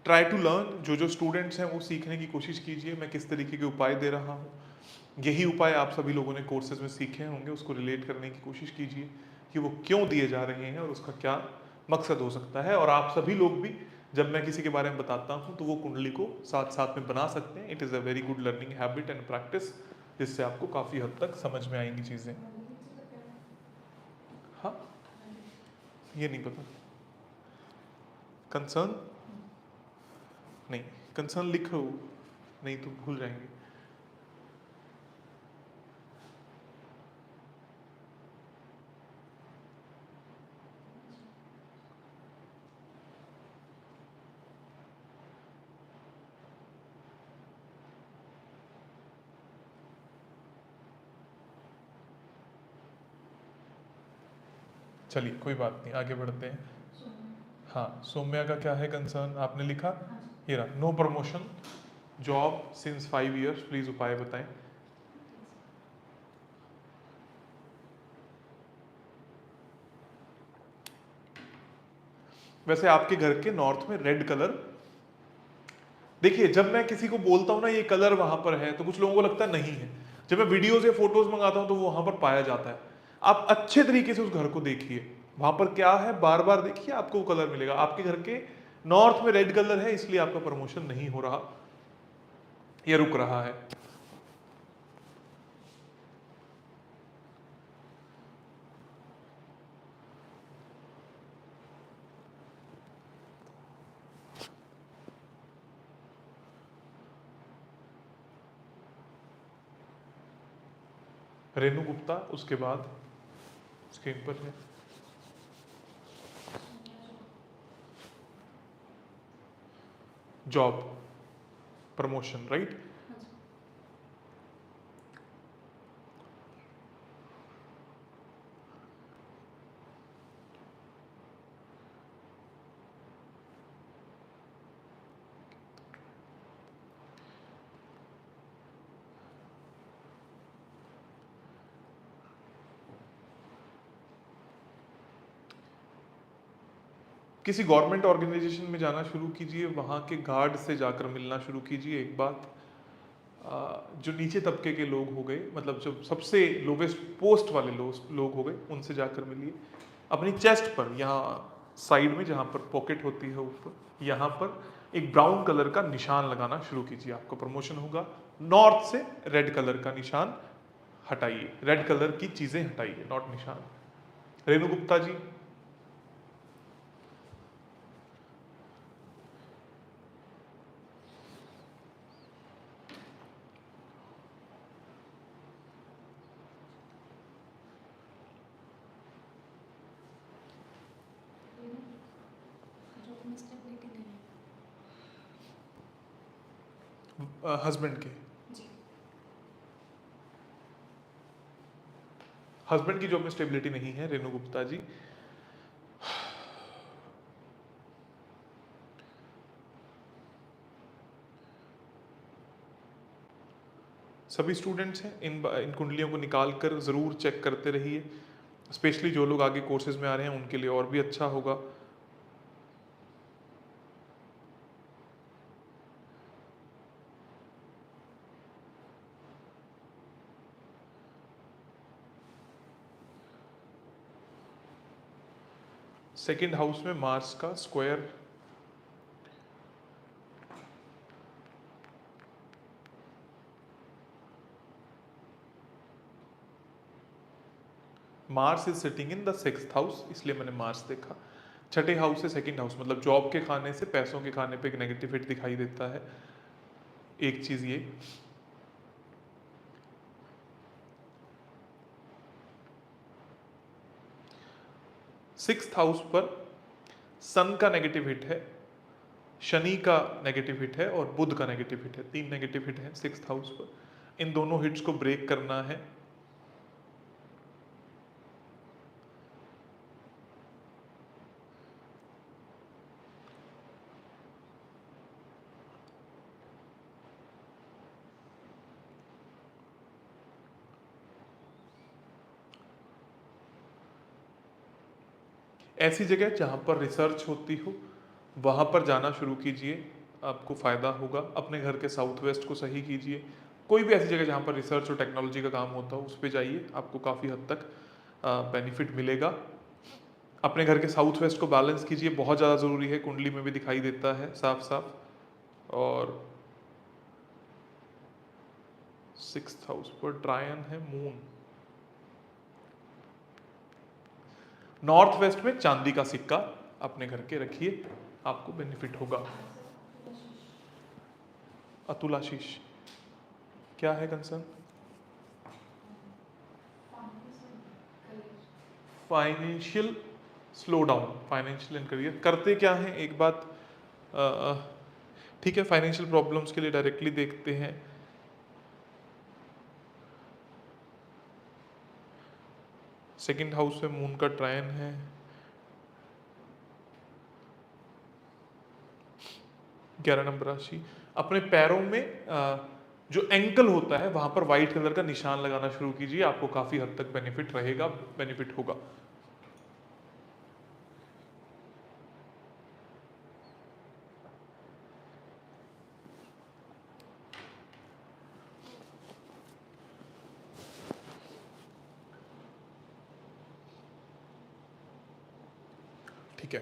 Try to learn, जो स्टूडेंट्स हैं वो सीखने की कोशिश कीजिए मैं किस तरीके के उपाय दे रहा हूँ। यही उपाय आप सभी लोगों ने कोर्सेज में सीखे होंगे, उसको रिलेट करने की कोशिश कीजिए कि वो क्यों दिए जा रहे हैं और उसका क्या मकसद हो सकता है। और आप सभी लोग भी जब मैं किसी के बारे में बताता हूँ तो वो कुंडली को साथ साथ में बना सकते हैं। It is a very good learning habit and practice, जिससे आपको काफ़ी हद तक समझ में आएंगी चीज़ें। हाँ, ये नहीं पता। कंसर्न नहीं, कंसर्न लिखो, नहीं तो भूल जाएंगे। चलिए कोई बात नहीं, आगे बढ़ते हैं। हाँ, सौम्या का क्या है कंसर्न, आपने लिखा। ये रहा, no promotion, job since 5 years, please उपाय बताएं। वैसे आपके घर के नॉर्थ में रेड कलर, देखिए जब मैं किसी को बोलता हूँ ना ये कलर वहां पर है, तो कुछ लोगों को लगता नहीं है। जब मैं वीडियोस या फोटोज मंगाता हूँ तो वो वहां पर पाया जाता है। आप अच्छे तरीके से उस घर को देखिए, वहां पर क्या है बार बार देखिए, आपको वो कलर मिलेगा। आपके घर के नॉर्थ में रेड कलर है, इसलिए आपका प्रमोशन नहीं हो रहा, ये रुक रहा है। रेनू गुप्ता, उसके बाद स्क्रीन पर है जॉब प्रमोशन, राइट। किसी गवर्नमेंट ऑर्गेनाइजेशन में जाना शुरू कीजिए, वहाँ के गार्ड से जाकर मिलना शुरू कीजिए। एक बात, जो नीचे तबके के लोग हो गए, मतलब जो सबसे लोवेस्ट पोस्ट वाले लोग हो गए, उनसे जाकर मिलिए। अपनी चेस्ट पर, यहाँ साइड में जहाँ पर पॉकेट होती है ऊपर, यहाँ पर एक ब्राउन कलर का निशान लगाना शुरू कीजिए, आपको प्रमोशन होगा। नॉर्थ से रेड कलर का निशान हटाइए, रेड कलर की चीजें हटाइए, नॉट निशान। रेणु गुप्ता जी, हस्बैंड के, हस्बैंड की जॉब में स्टेबिलिटी नहीं है रेणु गुप्ता जी। सभी स्टूडेंट्स हैं, इन कुंडलियों को निकाल कर ज़रूर चेक करते रहिए, स्पेशली जो लोग आगे कोर्सेज में आ रहे हैं उनके लिए और भी अच्छा होगा। सेकंड हाउस में मार्स का square, Mars is sitting in the 6th house, इसलिए मैंने मार्स देखा। छठे हाउस से सेकंड हाउस, मतलब जॉब के खाने से पैसों के खाने पे एक नेगेटिव हिट दिखाई देता है। एक चीज ये, 6th हाउस पर सन का नेगेटिव हिट है, शनि का नेगेटिव हिट है और बुध का नेगेटिव हिट है। 3 नेगेटिव हिट है 6th हाउस पर, इन दोनों हिट्स को ब्रेक करना है। ऐसी जगह जहाँ पर रिसर्च होती हो वहाँ पर जाना शुरू कीजिए, आपको फ़ायदा होगा। अपने घर के साउथ वेस्ट को सही कीजिए, कोई भी ऐसी जगह जहाँ पर रिसर्च और टेक्नोलॉजी का काम होता हो उस पर जाइए, आपको काफ़ी हद तक बेनिफिट मिलेगा। अपने घर के साउथ वेस्ट को बैलेंस कीजिए, बहुत ज़्यादा ज़रूरी है, कुंडली में भी दिखाई देता है साफ साफ। और 6th हाउस पर ट्रायन है मून, नॉर्थ वेस्ट में चांदी का सिक्का अपने घर के रखिए, आपको बेनिफिट होगा। अतुल आशीष, क्या है concern? Financial slow down, financial and career. करते क्या हैं, एक बात ठीक है, फाइनेंशियल प्रॉब्लम्स के लिए डायरेक्टली देखते हैं। सेकंड हाउस में मून का ट्रायन है, 11 नंबर राशि। अपने पैरों में जो एंकल होता है वहां पर व्हाइट कलर का निशान लगाना शुरू कीजिए, आपको काफी हद तक बेनिफिट रहेगा, बेनिफिट होगा। ठीक है,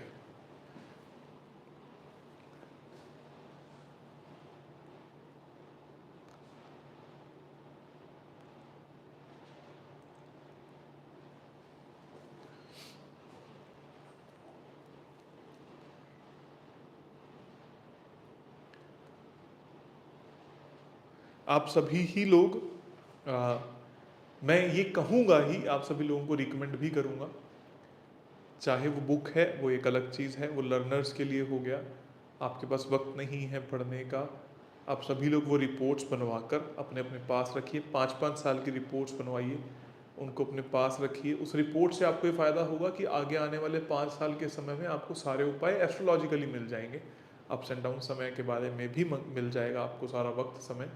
आप सभी ही लोग मैं ये कहूँगा ही, आप सभी लोगों को रिकमेंड भी करूँगा, चाहे वो बुक है वो एक अलग चीज़ है, वो लर्नर्स के लिए हो गया, आपके पास वक्त नहीं है पढ़ने का, आप सभी लोग वो रिपोर्ट्स बनवा कर अपने अपने पास रखिए, 5-5 साल की रिपोर्ट्स बनवाइए, उनको अपने पास रखिए। उस रिपोर्ट से आपको ये फ़ायदा होगा कि आगे आने वाले 5 साल के समय में आपको सारे उपाय एस्ट्रोलॉजिकली मिल जाएंगे, अप्स एंड डाउन समय के बारे में भी मिल जाएगा आपको सारा वक्त समय।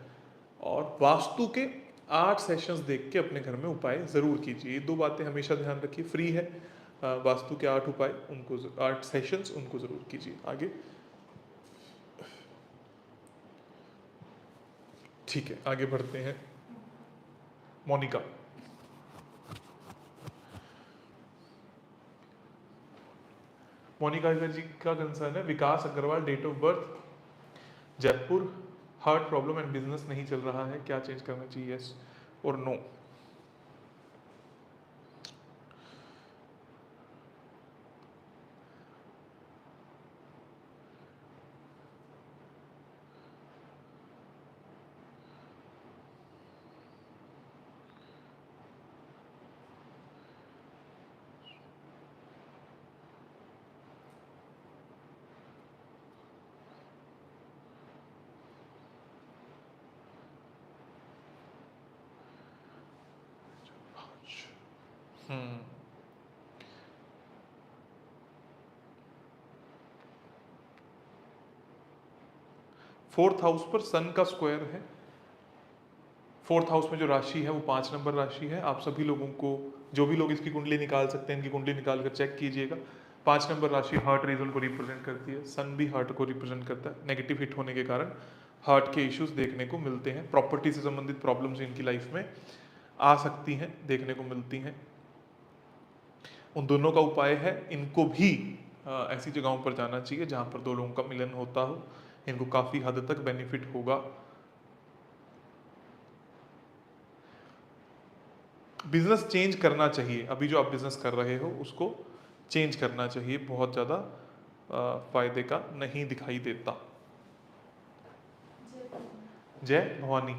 और वास्तु के 8 सेशंस देख के अपने घर में उपाय ज़रूर कीजिए, ये 2 बातें हमेशा ध्यान रखिए। फ्री है वास्तु के 8 उपाय, उनको 8 सेशंस उनको ज़रूर कीजिए। आगे ठीक है, आगे बढ़ते हैं। मोनिका, मोनिका जी का कंसर्न है Vikas Agarwal, date of birth Jaipur, heart problem and business नहीं चल रहा है, क्या चेंज करना चाहिए, यस और नो? हम्म, 4th हाउस पर सन का स्क्वायर है, 4th हाउस में जो राशि है वो 5 नंबर राशि है। आप सभी लोगों को, जो भी लोग इसकी कुंडली निकाल सकते हैं, इनकी कुंडली निकाल कर चेक कीजिएगा। 5 नंबर राशि हार्ट रीजन को रिप्रेजेंट करती है, सन भी हार्ट को रिप्रेजेंट करता है। नेगेटिव हिट होने के कारण हार्ट के इश्यूज देखने को मिलते हैं, प्रॉपर्टी से संबंधित प्रॉब्लम्स इनकी लाइफ में आ सकती हैं, देखने को मिलती हैं। उन दोनों का उपाय है, इनको भी ऐसी जगहों पर जाना चाहिए जहाँ पर 2 लोगों का मिलन होता हो, इनको काफ़ी हद तक बेनिफिट होगा। बिजनेस चेंज करना चाहिए, अभी जो आप बिजनेस कर रहे हो उसको चेंज करना चाहिए, बहुत ज़्यादा फायदे का नहीं दिखाई देता। जय भवानी,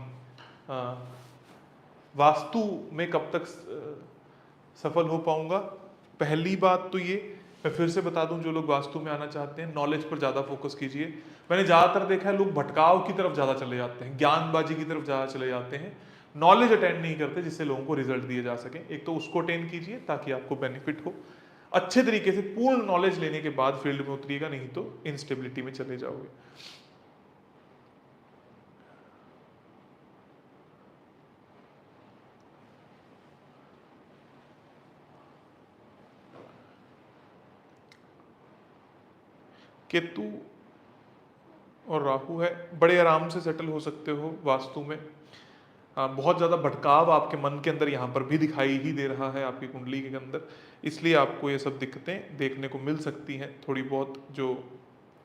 वास्तु में कब तक सफल हो पाऊंगा? पहली बात तो ये मैं फिर से बता दूं, जो लोग वास्तु में आना चाहते हैं नॉलेज पर ज़्यादा फोकस कीजिए। मैंने ज़्यादातर देखा है लोग भटकाव की तरफ ज़्यादा चले जाते हैं, ज्ञानबाजी की तरफ ज़्यादा चले जाते हैं, नॉलेज अटेंड नहीं करते जिससे लोगों को रिजल्ट दिए जा सके। एक तो उसको अटेंड कीजिए ताकि आपको बेनिफिट हो, अच्छे तरीके से पूर्ण नॉलेज लेने के बाद फील्ड में उतरिएगा, नहीं तो इंस्टेबिलिटी में चले जाओगे। केतु और राहु है, बड़े आराम से सेटल हो सकते हो वास्तु में। बहुत ज़्यादा भटकाव आपके मन के अंदर यहाँ पर भी दिखाई ही दे रहा है आपकी कुंडली के अंदर, इसलिए आपको ये सब दिक्कतें देखने को मिल सकती हैं थोड़ी बहुत, जो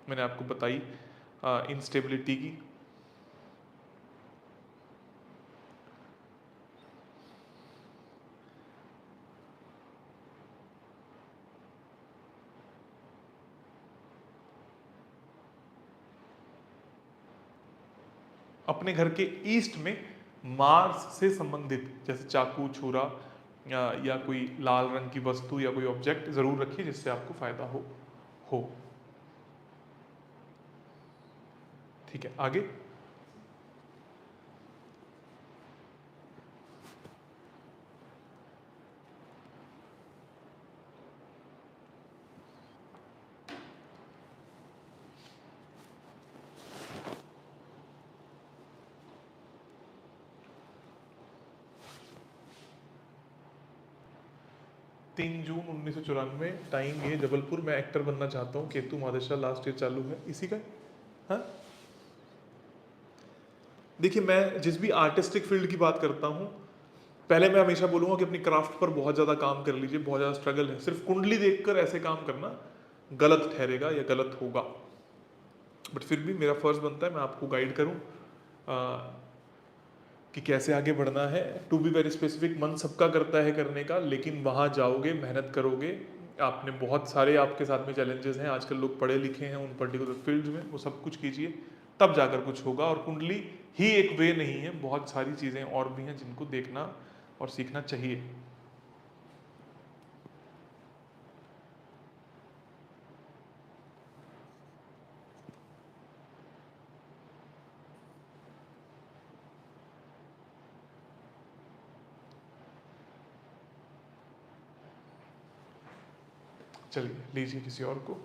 मैंने आपको बताई इंस्टेबिलिटी की। अपने घर के ईस्ट में मार्स से संबंधित जैसे चाकू, छुरा या कोई लाल रंग की वस्तु या कोई ऑब्जेक्ट जरूर रखिए जिससे आपको फायदा हो। ठीक है, आगे। तीन जून 1994, टाइम ये जबलपुर। मैं एक्टर बनना चाहता हूँ, केतु मादेशा, लास्ट ईयर चालू है इसी का। हाँ, देखिए मैं जिस भी आर्टिस्टिक फील्ड की बात करता हूँ, पहले मैं हमेशा बोलूंगा कि अपनी क्राफ्ट पर बहुत ज़्यादा काम कर लीजिए, बहुत ज़्यादा स्ट्रगल है। सिर्फ कुंडली देखकर ऐसे काम करना गलत ठहरेगा या गलत होगा। बट फिर भी मेरा फर्ज बनता है मैं आपको गाइड करूँ कि कैसे आगे बढ़ना है। टू बी वेरी स्पेसिफिक, मन सबका करता है करने का, लेकिन वहाँ जाओगे, मेहनत करोगे। आपने बहुत सारे आपके साथ में चैलेंजेस हैं, आजकल लोग पढ़े लिखे हैं उन पर्टिकुलर फील्ड में, वो सब कुछ कीजिए तब जाकर कुछ होगा। और कुंडली ही एक वे नहीं है, बहुत सारी चीज़ें और भी हैं जिनको देखना और सीखना चाहिए। चलिए लीजिए किसी और को।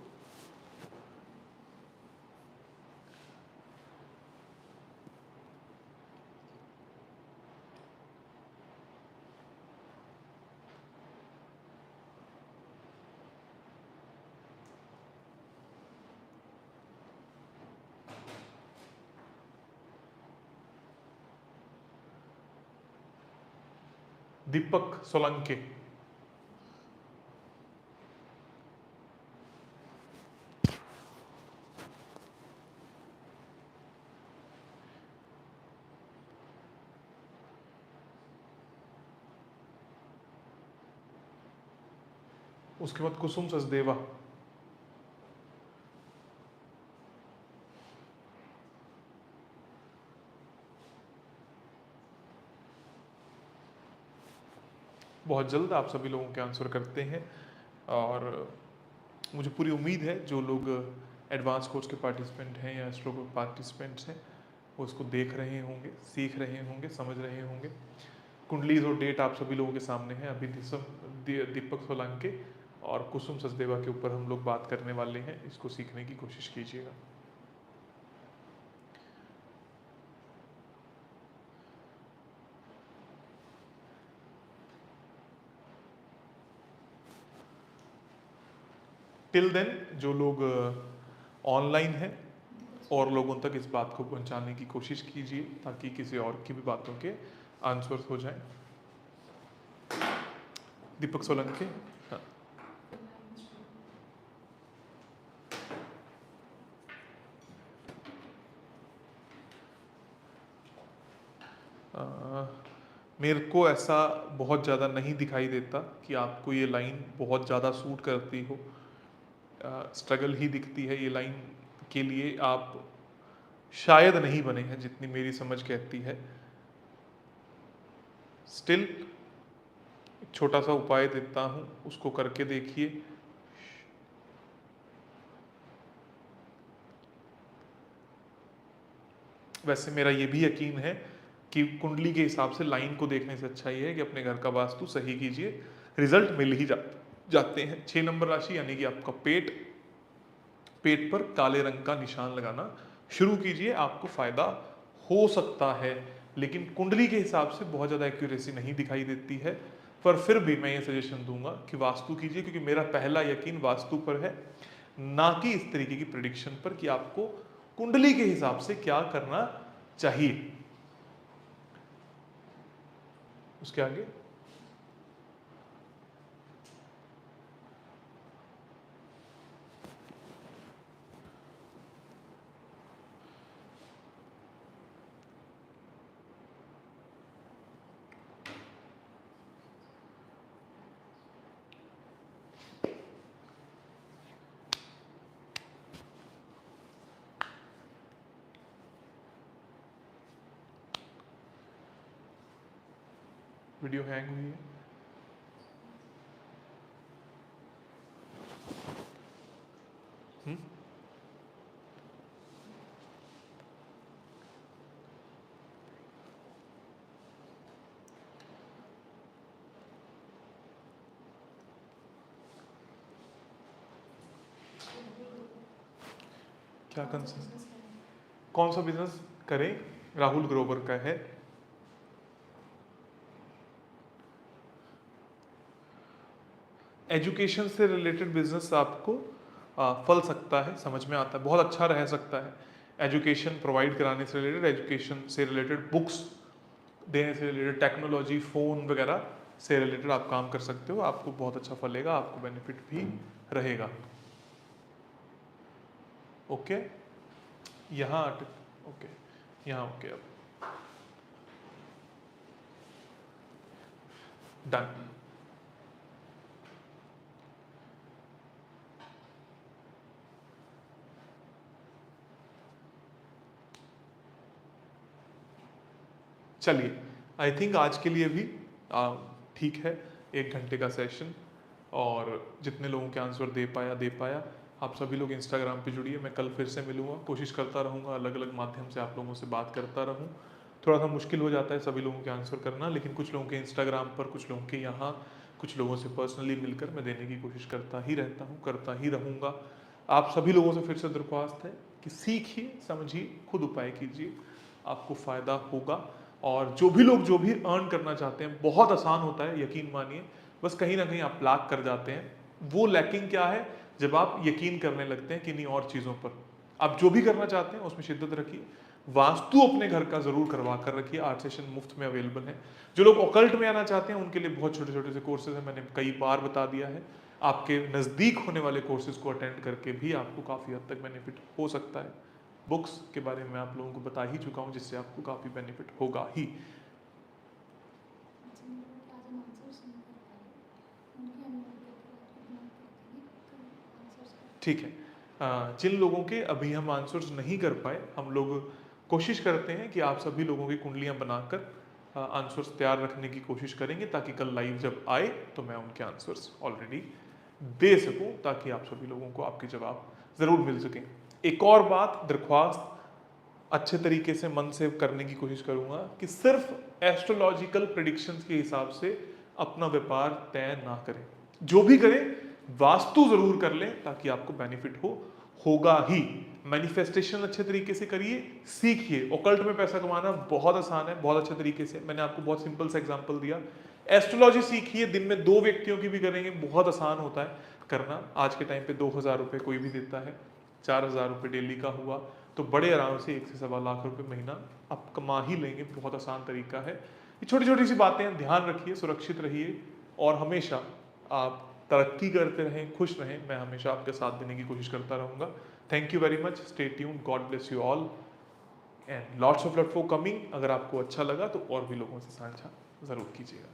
दीपक सोलंके। उसके बाद कुसुम सचदेवा। बहुत जल्द आप सभी लोगों के आंसर करते हैं, और मुझे पूरी उम्मीद है जो लोग एडवांस कोर्स के पार्टिसिपेंट हैं या एस्ट्रो के पार्टिसिपेंट्स हैं वो इसको देख रहे होंगे, सीख रहे होंगे, समझ रहे होंगे। कुंडलीज और डेट आप सभी लोगों के सामने है। अभी दीपक सोलंके और कुसुम सचदेवा के ऊपर हम लोग बात करने वाले हैं, इसको सीखने की कोशिश कीजिएगा। टिल देन जो लोग ऑनलाइन हैं और लोगों तक इस बात को पहुंचाने की कोशिश कीजिए ताकि किसी और की भी बातों के आंसर्स हो जाएं। दीपक सोलंके। हाँ। मेरे को ऐसा बहुत ज़्यादा नहीं दिखाई देता कि आपको ये लाइन बहुत ज़्यादा सूट करती हो। स्ट्रगल ही दिखती है ये लाइन के लिए, आप शायद नहीं बने हैं जितनी मेरी समझ कहती है। स्टिल छोटा सा उपाय देता हूँ, उसको करके देखिए। वैसे मेरा ये भी यकीन है कि कुंडली के हिसाब से लाइन को देखने से अच्छा ये है कि अपने घर का वास्तु सही कीजिए, रिजल्ट मिल ही जाते हैं। 6 नंबर राशि यानी कि आपका पेट, पेट पर काले रंग का निशान लगाना शुरू कीजिए, आपको फायदा हो सकता है। लेकिन कुंडली के हिसाब से बहुत ज़्यादा एक्यूरेसी नहीं दिखाई देती है, पर फिर भी मैं ये सजेशन दूंगा कि वास्तु कीजिए, क्योंकि मेरा पहला यकीन वास्तु पर है, ना कि इस तरीके की प्रिडिक्शन पर कि आपको कुंडली के हिसाब से क्या करना चाहिए। उसके आगे वीडियो हैंग हुई है। हम्म? क्या कंसर्न? कौन सा बिजनेस करें? राहुल ग्रोवर का है। एजुकेशन से रिलेटेड बिजनेस आपको फल सकता है, समझ में आता है, बहुत अच्छा रह सकता है। एजुकेशन प्रोवाइड कराने से रिलेटेड, एजुकेशन से रिलेटेड बुक्स देने से रिलेटेड, टेक्नोलॉजी, फ़ोन वगैरह से रिलेटेड आप काम कर सकते हो। आपको बहुत अच्छा फलेगा, आपको बेनिफिट भी रहेगा। ओके, यहाँ ओके, यहाँ ओके, अब डन। चलिए, आई थिंक आज के लिए भी ठीक है, 1 घंटे का सेशन, और जितने लोगों के आंसर दे पाया। आप सभी लोग इंस्टाग्राम पे जुड़िए, मैं कल फिर से मिलूंगा, कोशिश करता रहूँगा अलग अलग माध्यम से आप लोगों से बात करता रहूँ। थोड़ा सा मुश्किल हो जाता है सभी लोगों के आंसर करना, लेकिन कुछ लोगों के इंस्टाग्राम पर, कुछ लोगों के यहाँ, कुछ लोगों से पर्सनली मिलकर मैं देने की कोशिश करता ही रहता हूँ, करता ही रहूँगा। आप सभी लोगों से फिर से दरख्वास्त है कि सीखिए, समझिए, खुद उपाय कीजिए, आपको फ़ायदा होगा। और जो भी लोग जो भी अर्न करना चाहते हैं, बहुत आसान होता है, यकीन मानिए, बस कहीं ना कहीं आप लैक कर जाते हैं। वो लैकिंग क्या है? जब आप यकीन करने लगते हैं किन्हीं और चीज़ों पर। आप जो भी करना चाहते हैं उसमें शिद्दत रखिए। वास्तु अपने घर का जरूर करवा कर रखिए, 8 सेशन मुफ्त में अवेलेबल है। जो लोग ऑकल्ट में आना चाहते हैं उनके लिए बहुत छोटे छोटे से कोर्सेज हैं, मैंने कई बार बता दिया है। आपके नज़दीक होने वाले कोर्सेज को अटेंड करके भी आपको काफ़ी हद तक बेनिफिट हो सकता है। बुक्स के बारे में आप लोगों को बता ही चुका हूँ, जिससे आपको काफ़ी बेनिफिट होगा ही। ठीक है, जिन लोगों के अभी हम आंसर्स नहीं कर पाए, हम लोग कोशिश करते हैं कि आप सभी लोगों की कुंडलियां बनाकर आंसर्स तैयार रखने की कोशिश करेंगे, ताकि कल लाइव जब आए तो मैं उनके आंसर्स ऑलरेडी दे सकूं, ताकि आप सभी लोगों को आपके जवाब ज़रूर मिल सकें। एक और बात, दरख्वास्त अच्छे तरीके से मन से करने की कोशिश करूंगा कि सिर्फ एस्ट्रोलॉजिकल प्रेडिक्शंस के हिसाब से अपना व्यापार तय ना करें। जो भी करें वास्तु जरूर कर लें, ताकि आपको बेनिफिट होगा ही। मैनिफेस्टेशन अच्छे तरीके से करिए, सीखिए। ओकल्ट में पैसा कमाना बहुत आसान है, बहुत अच्छे तरीके से, मैंने आपको बहुत सिंपल सा एग्जांपल दिया। एस्ट्रोलॉजी सीखिए, दिन में 2 व्यक्तियों की भी करेंगे, बहुत आसान होता है करना। आज के टाइम पे 2000 रुपये कोई भी देता है, 4000 रुपये डेली का हुआ तो बड़े आराम से 1 से सवा लाख रुपए महीना आप कमा ही लेंगे। बहुत आसान तरीका है। ये छोटी छोटी सी बातें हैं, ध्यान रखिए, सुरक्षित रहिए, और हमेशा आप तरक्की करते रहें, खुश रहें। मैं हमेशा आपके साथ देने की कोशिश करता रहूँगा। Thank you very much, stay tuned, God bless you all, and lots of love for coming. अगर आपको अच्छा लगा तो और भी लोगों से साझा ज़रूर कीजिएगा।